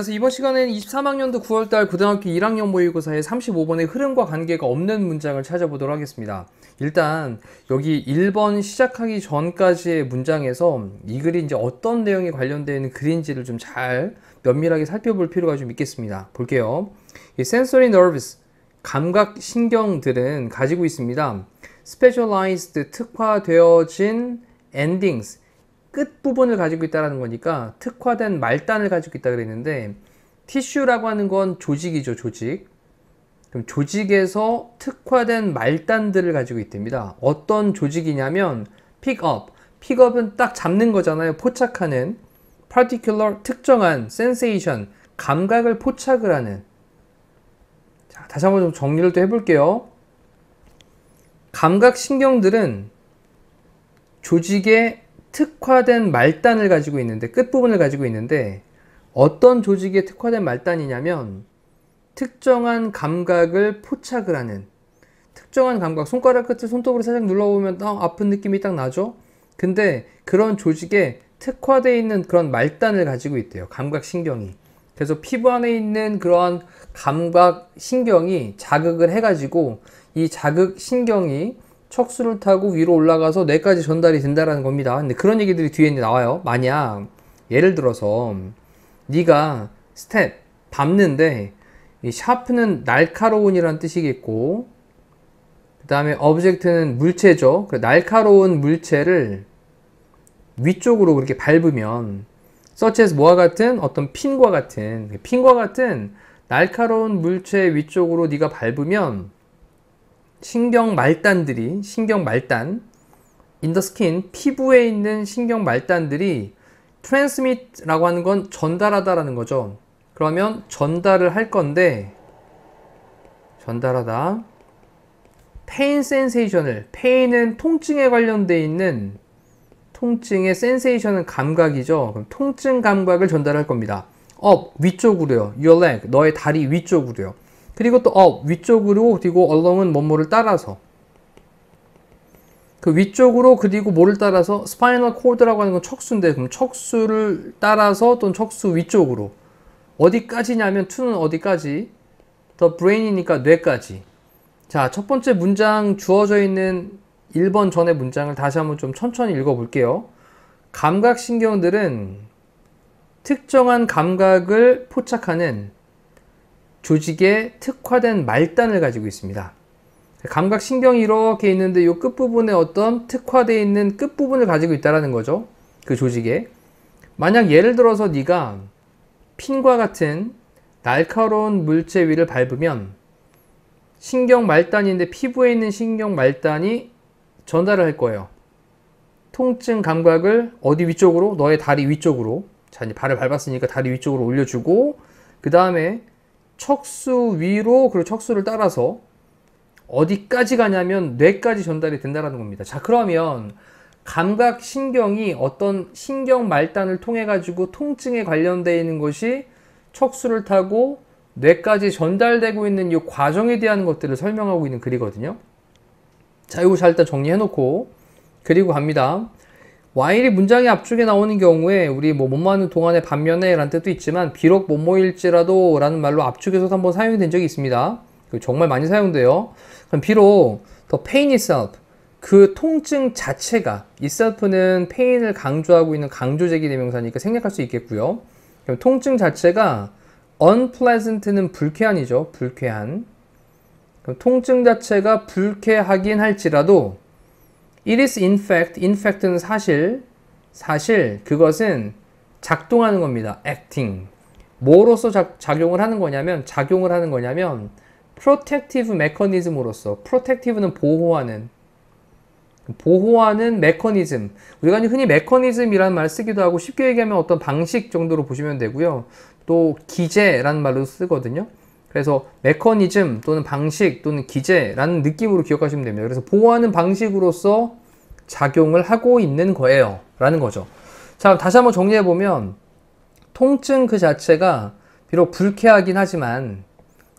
안녕하세요. 이번 시간에는 23학년도 9월달 고등학교 1학년 모의고사의 35번의 흐름과 관계가 없는 문장을 찾아보도록 하겠습니다. 일단 여기 1번 시작하기 전까지의 문장에서 이 글이 이제 어떤 내용에 관련되어 있는 글인지를 좀 잘 면밀하게 살펴볼 필요가 좀 있겠습니다. 볼게요. 이 sensory nerves, 감각 신경들은 가지고 있습니다. specialized, 특화되어진 endings, 끝부분을 가지고 있다는 거니까 특화된 말단을 가지고 있다 그랬는데, 티슈라고 하는 건 조직이죠, 조직. 그럼 조직에서 특화된 말단들을 가지고 있답니다. 어떤 조직이냐면 pick up, pick up은 딱 잡는 거잖아요. 포착하는. particular, 특정한. sensation, 감각을 포착을 하는. 자, 다시 한번 좀 정리를 또 해볼게요. 감각신경들은 조직의 특화된 말단을 가지고 있는데, 끝부분을 가지고 있는데, 어떤 조직에 특화된 말단이냐면 특정한 감각을 포착을 하는, 특정한 감각, 손가락 끝을 손톱으로 살짝 눌러보면 아픈 느낌이 딱 나죠? 근데 그런 조직에 특화되어 있는 그런 말단을 가지고 있대요, 감각신경이. 그래서 피부 안에 있는 그런 감각신경이 자극을 해가지고 이 자극신경이 척수를 타고 위로 올라가서 뇌까지 전달이 된다는 겁니다. 근데 그런 얘기들이 뒤에 나와요. 만약 예를 들어서 네가 스텝 밟는데, 이 샤프는 날카로운이라는 뜻이겠고, 그 다음에 object는 물체죠. 그 날카로운 물체를 위쪽으로 그렇게 밟으면, such as 뭐와 같은, 어떤 핀과 같은 날카로운 물체 위쪽으로 네가 밟으면 신경 말단, in the skin, 피부에 있는 신경 말단들이 transmit라고 하는 건 전달하다라는 거죠. 그러면 전달을 할 건데, 전달하다. pain sensation을, pain은 통증에 관련되어 있는, 통증의 sensation은 감각이죠. 그럼 통증 감각을 전달할 겁니다. up, 위쪽으로요. your leg, 너의 다리 위쪽으로요. 그리고 또 up, 위쪽으로, 그리고 along은 뭐뭐를 따라서. 그 위쪽으로, 그리고 뭐를 따라서, spinal cord라고 하는 건 척수인데, 그럼 척수를 따라서 또는 척수 위쪽으로. 어디까지냐면 to는 어디까지? the brain이니까 뇌까지. 자, 첫 번째 문장 주어져 있는 1번 전의 문장을 다시 한번 좀 천천히 읽어볼게요. 감각신경들은 특정한 감각을 포착하는 조직에 특화된 말단을 가지고 있습니다. 감각신경이 이렇게 있는데 이 끝부분에 어떤 특화되어 있는 끝부분을 가지고 있다는 거죠. 그 조직에. 만약 예를 들어서 네가 핀과 같은 날카로운 물체 위를 밟으면 신경 말단인데, 피부에 있는 신경 말단이 전달을 할 거예요. 통증 감각을 어디 위쪽으로? 너의 다리 위쪽으로. 자, 이제 발을 밟았으니까 다리 위쪽으로 올려주고, 그 다음에 척수 위로, 그리고 척수를 따라서 어디까지 가냐면 뇌까지 전달이 된다는 겁니다. 자, 그러면 감각신경이 어떤 신경 말단을 통해 가지고 통증에 관련되어 있는 것이 척수를 타고 뇌까지 전달되고 있는 이 과정에 대한 것들을 설명하고 있는 글이거든요. 자, 이거 잘 일단 정리해 놓고, 그리고 갑니다. while이 문장의 앞쪽에 나오는 경우에 우리 못 맞는 동안에 반면에 라는 뜻도 있지만, 비록 뭐뭐일지라도 라는 말로 앞쪽에서도 한번 사용이 된 적이 있습니다. 정말 많이 사용돼요. 그럼 비록 the pain itself, 그 통증 자체가, itself는 pain을 강조하고 있는 강조제기 대명사니까 생략할 수 있겠고요. 그럼 통증 자체가 unpleasant는 불쾌한이죠. 불쾌한. 그럼 통증 자체가 불쾌하긴 할지라도 it is in fact는 사실 그것은 작동하는 겁니다. acting. 뭐로서 작용을 하는 거냐면 protective mechanism으로서. protective는 보호하는 메커니즘. 우리가 흔히 메커니즘이라는 말을 쓰기도 하고, 쉽게 얘기하면 어떤 방식 정도로 보시면 되고요. 또 기제라는 말로 쓰거든요. 그래서 메커니즘 또는 방식 또는 기제라는 느낌으로 기억하시면 됩니다. 그래서 보호하는 방식으로서 작용을 하고 있는 거예요 라는 거죠. 자, 다시 한번 정리해보면, 통증 그 자체가 비록 불쾌하긴 하지만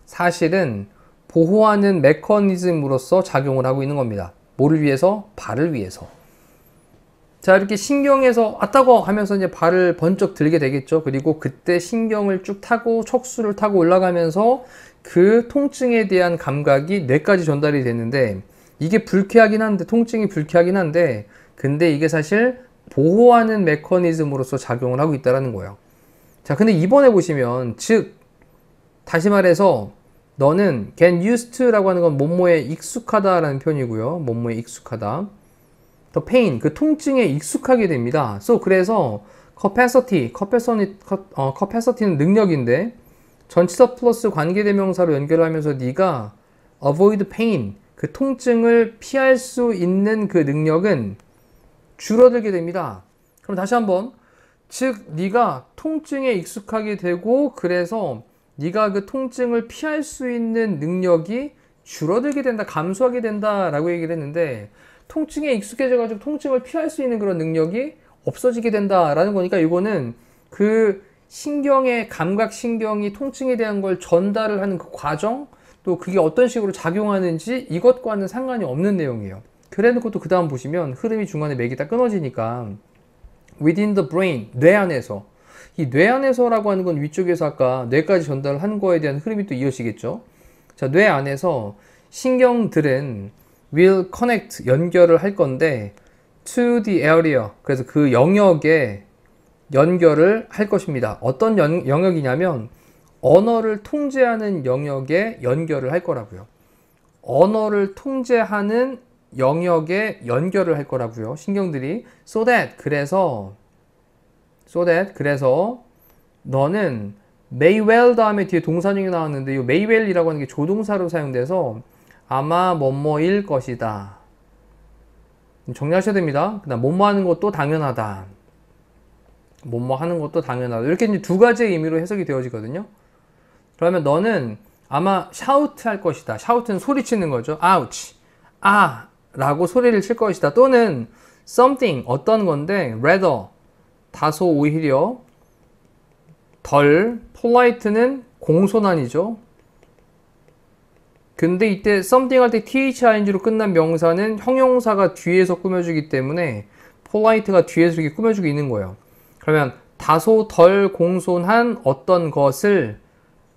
사실은 보호하는 메커니즘으로서 작용을 하고 있는 겁니다. 뭐를 위해서? 발을 위해서. 자, 이렇게 신경에서 따고 하면서 이제 발을 번쩍 들게 되겠죠. 그리고 그때 신경을 쭉 타고 척수를 타고 올라가면서 그 통증에 대한 감각이 뇌까지 전달이 되는데, 이게 불쾌하긴 한데, 통증이 불쾌하긴 한데, 근데 이게 사실 보호하는 메커니즘으로서 작용을 하고 있다는 거예요. 자, 근데 이번에 보시면, 즉, 다시 말해서, 너는 get used to라고 하는 건 뭐뭐에 익숙하다라는 표현이고요. 뭐뭐에 익숙하다. the pain, 그 통증에 익숙하게 됩니다. 그래서 capacity는 능력인데 전치사 플러스 관계대명사로 연결하면서 네가 avoid pain, 그 통증을 피할 수 있는 그 능력은 줄어들게 됩니다. 그럼 다시 한번, 즉 네가 통증에 익숙하게 되고 그래서 네가 그 통증을 피할 수 있는 능력이 줄어들게 된다, 감소하게 된다라고 얘기를 했는데, 통증에 익숙해져가지고 통증을 피할 수 있는 그런 능력이 없어지게 된다라는 거니까, 이거는 그 신경의 감각신경이 통증에 대한 걸 전달을 하는 그 과정, 또 그게 어떤 식으로 작용하는지 이것과는 상관이 없는 내용이에요. 그래 놓고 또 그 다음 보시면 흐름이 중간에 맥이 딱 끊어지니까 within the brain, 뇌 안에서, 이 뇌 안에서라고 하는 건 위쪽에서 아까 뇌까지 전달한 거에 대한 흐름이 또 이어지겠죠. 자, 뇌 안에서 신경들은 will connect, 연결을 할 건데 to the area, 그래서 그 영역에 연결을 할 것입니다. 어떤 영역이냐면 언어를 통제하는 영역에 연결을 할 거라고요. 언어를 통제하는 영역에 연결을 할 거라고요. 신경들이 so that, 그래서 너는 may well 다음에 뒤에 동사형이 나왔는데 이 may well이라고 하는 게 조동사로 사용돼서 아마 뭐뭐일 것이다. 정리하셔야 됩니다. 그다음 뭐뭐 하는 것도 당연하다. 뭐뭐 하는 것도 당연하다. 이렇게 이제 두 가지의 의미로 해석이 되어지거든요. 그러면 너는 아마 shout 할 것이다. shout는 소리치는 거죠. ouch, 아 라고 소리를 칠 것이다. 또는 something, 어떤 건데 rather, 다소 오히려 덜, polite는 공손한이죠. 근데 이때 something 할 때 thing로 끝난 명사는 형용사가 뒤에서 꾸며주기 때문에 polite가 뒤에서 이렇게 꾸며주고 있는 거예요. 그러면 다소 덜 공손한 어떤 것을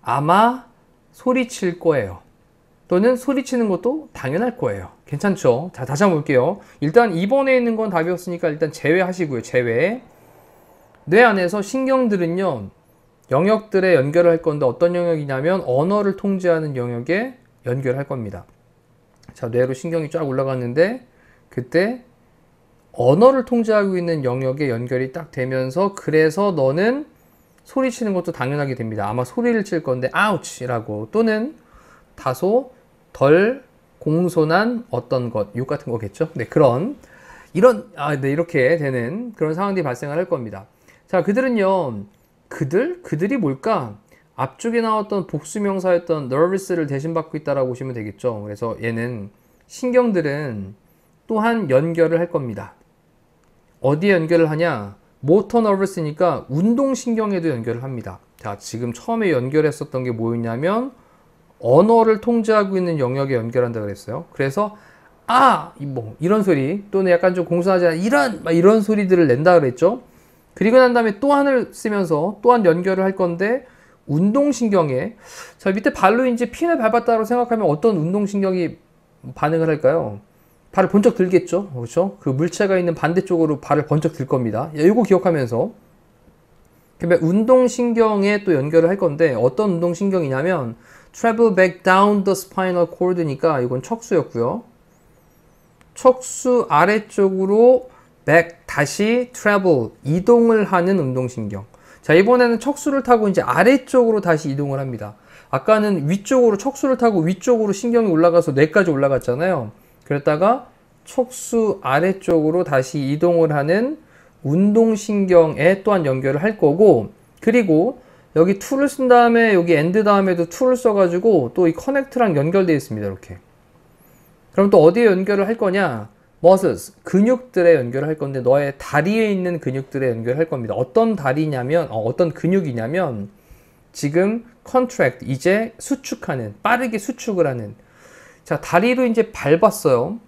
아마 소리칠 거예요. 또는 소리치는 것도 당연할 거예요. 괜찮죠? 자, 다시 한번 볼게요. 일단 2번에 있는 건 답이 없으니까 일단 제외하시고요. 제외. 뇌 안에서 신경들은요, 영역들에 연결을 할 건데 어떤 영역이냐면 언어를 통제하는 영역에 연결할 겁니다. 자, 뇌로 신경이 쫙 올라갔는데 그때 언어를 통제하고 있는 영역에 연결이 딱 되면서 그래서 너는 소리치는 것도 당연하게 됩니다. 아마 소리를 칠 건데 ouch이라고, 또는 다소 덜 공손한 어떤 것, 욕 같은 거겠죠. 네, 이렇게 되는 그런 상황들이 발생을 할 겁니다. 자, 그들은요, 그들이 뭘까? 앞쪽에 나왔던 복수명사였던 nervous를 대신 받고 있다라고 보시면 되겠죠. 그래서 얘는 신경들은 또한 연결을 할 겁니다. 어디에 연결을 하냐? 모터 nervous니까 운동신경에도 연결을 합니다. 자, 지금 처음에 연결했었던 게 뭐였냐면 언어를 통제하고 있는 영역에 연결한다 그랬어요. 그래서 이런 소리, 또는 약간 좀 공손하지 않은 이런 소리들을 낸다 그랬죠. 그리고 난 다음에 또한을 쓰면서 또한 연결을 할 건데 운동신경에, 자, 밑에 발로 이제 핀을 밟았다고 생각하면 어떤 운동신경이 반응을 할까요? 발을 번쩍 들겠죠. 그렇죠? 그 물체가 있는 반대쪽으로 발을 번쩍 들 겁니다. 이거 기억하면서, 그러면 운동신경에 또 연결을 할 건데 어떤 운동신경이냐면 travel back down the spinal cord니까 이건 척수였고요. 척수 아래쪽으로 back, 다시 travel, 이동을 하는 운동신경. 자, 이번에는 척수를 타고 이제 아래쪽으로 다시 이동을 합니다. 아까는 위쪽으로 척수를 타고 위쪽으로 신경이 올라가서 뇌까지 올라갔잖아요. 그랬다가 척수 아래쪽으로 다시 이동을 하는 운동신경에 또한 연결을 할 거고, 그리고 여기 to를 쓴 다음에 여기 and 다음에도 to를 써가지고 또 이 connect랑 연결되어 있습니다. 이렇게. 그럼 또 어디에 연결을 할 거냐? muscles, 근육들에 연결을 할 건데 너의 다리에 있는 근육들에 연결할 겁니다. 어떤 다리냐면, 어떤 근육이냐면 지금 contract, 이제 수축하는, 빠르게 수축을 하는. 자, 다리로 이제 밟았어요.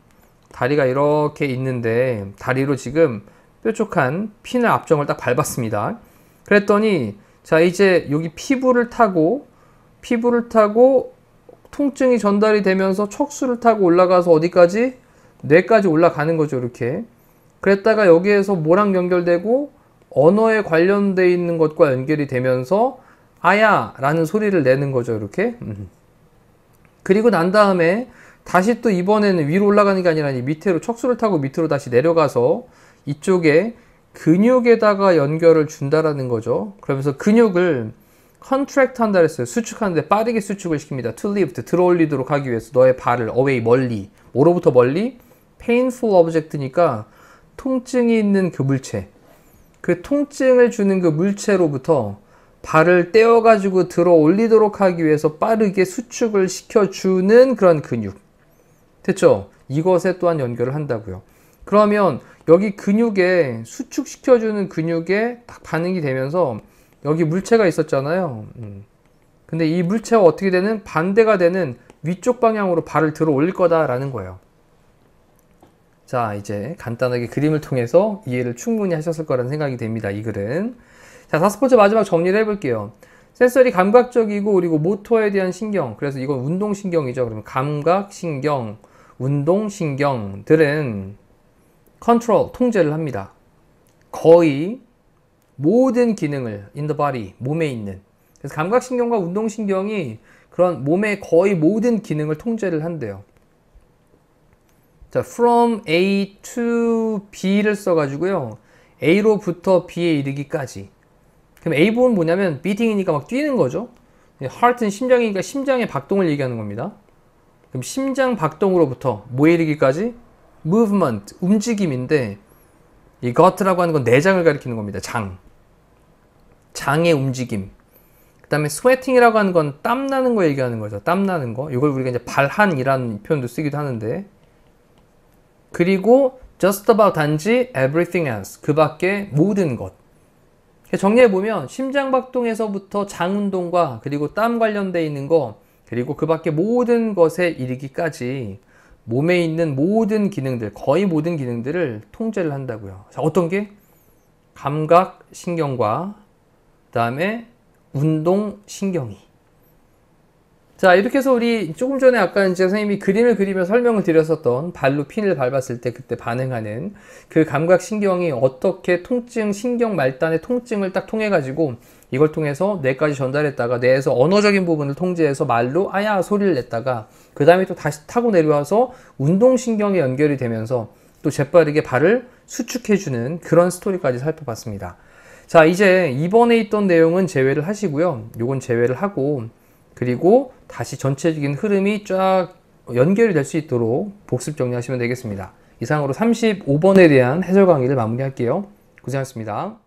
다리가 이렇게 있는데 다리로 지금 뾰족한 핀을 앞정을 딱 밟았습니다. 그랬더니 자 이제 여기 피부를 타고 통증이 전달이 되면서 척수를 타고 올라가서 어디까지? 뇌까지 올라가는 거죠. 이렇게. 그랬다가 여기에서 뭐랑 연결되고 언어에 관련되어 있는 것과 연결이 되면서 아야 라는 소리를 내는 거죠. 이렇게. 그리고 난 다음에 다시 또 이번에는 위로 올라가는 게 아니라 밑으로 척수를 타고 밑으로 다시 내려가서 이쪽에 근육에다가 연결을 준다라는 거죠. 그러면서 근육을 컨트랙트 한다 그랬어요. 수축하는데 빠르게 수축을 시킵니다. to lift, 들어 올리도록 하기 위해서 너의 발을 away, 멀리. 뭐로부터 멀리? painful object니까 통증이 있는 그 물체. 그 통증을 주는 그 물체로부터 발을 떼어가지고 들어 올리도록 하기 위해서 빠르게 수축을 시켜주는 그런 근육. 됐죠? 이것에 또한 연결을 한다고요. 그러면 여기 근육에 수축시켜주는 근육에 딱 반응이 되면서 여기 물체가 있었잖아요. 근데 이 물체와 어떻게 되는? 반대가 되는 위쪽 방향으로 발을 들어 올릴 거다라는 거예요. 자, 이제 간단하게 그림을 통해서 이해를 충분히 하셨을 거라는 생각이 됩니다. 이 글은. 자, 5번째 마지막 정리를 해볼게요. 센서리 감각적이고 그리고 모터에 대한 신경. 그래서 이건 운동신경이죠. 그러면 감각신경, 운동신경들은 컨트롤, 통제를 합니다. 거의 모든 기능을 in the body, 몸에 있는. 그래서 감각신경과 운동신경이 그런 몸의 거의 모든 기능을 통제를 한대요. 자, from A to B를 써가지고요. A로부터 B에 이르기까지. 그럼 A 부분 뭐냐면 beating이니까 막 뛰는 거죠. heart는 심장이니까 심장의 박동을 얘기하는 겁니다. 그럼 심장 박동으로부터 뭐에 이르기까지? movement, 움직임인데 이 gut라고 하는 건 내장을 가리키는 겁니다. 장의 움직임. 그 다음에 sweating이라고 하는 건 땀나는 거 얘기하는 거죠. 땀나는 거. 이걸 우리가 이제 발한이라는 표현도 쓰기도 하는데, 그리고 just about 단지 everything else. 그 밖에 모든 것. 정리해보면 심장박동에서부터 장운동과 그리고 땀 관련되어 있는 거, 그리고 그 밖에 모든 것에 이르기까지 몸에 있는 모든 기능들, 거의 모든 기능들을 통제를 한다고요. 자, 어떤 게? 감각신경과 그 다음에 운동신경이. 자, 이렇게 해서 우리 조금 전에 아까 이제 선생님이 그림을 그리면서 설명을 드렸었던 발로 핀을 밟았을 때 그때 반응하는 그 감각신경이 어떻게 통증, 신경 말단의 통증을 딱 통해가지고 이걸 통해서 뇌까지 전달했다가 뇌에서 언어적인 부분을 통제해서 말로 아야 소리를 냈다가 그 다음에 또 다시 타고 내려와서 운동신경에 연결이 되면서 또 재빠르게 발을 수축해주는 그런 스토리까지 살펴봤습니다. 자, 이제 이번에 있던 내용은 제외를 하시고요. 요건 제외를 하고 그리고 다시 전체적인 흐름이 쫙 연결이 될 수 있도록 복습 정리하시면 되겠습니다. 이상으로 35번에 대한 해설 강의를 마무리할게요. 고생하셨습니다.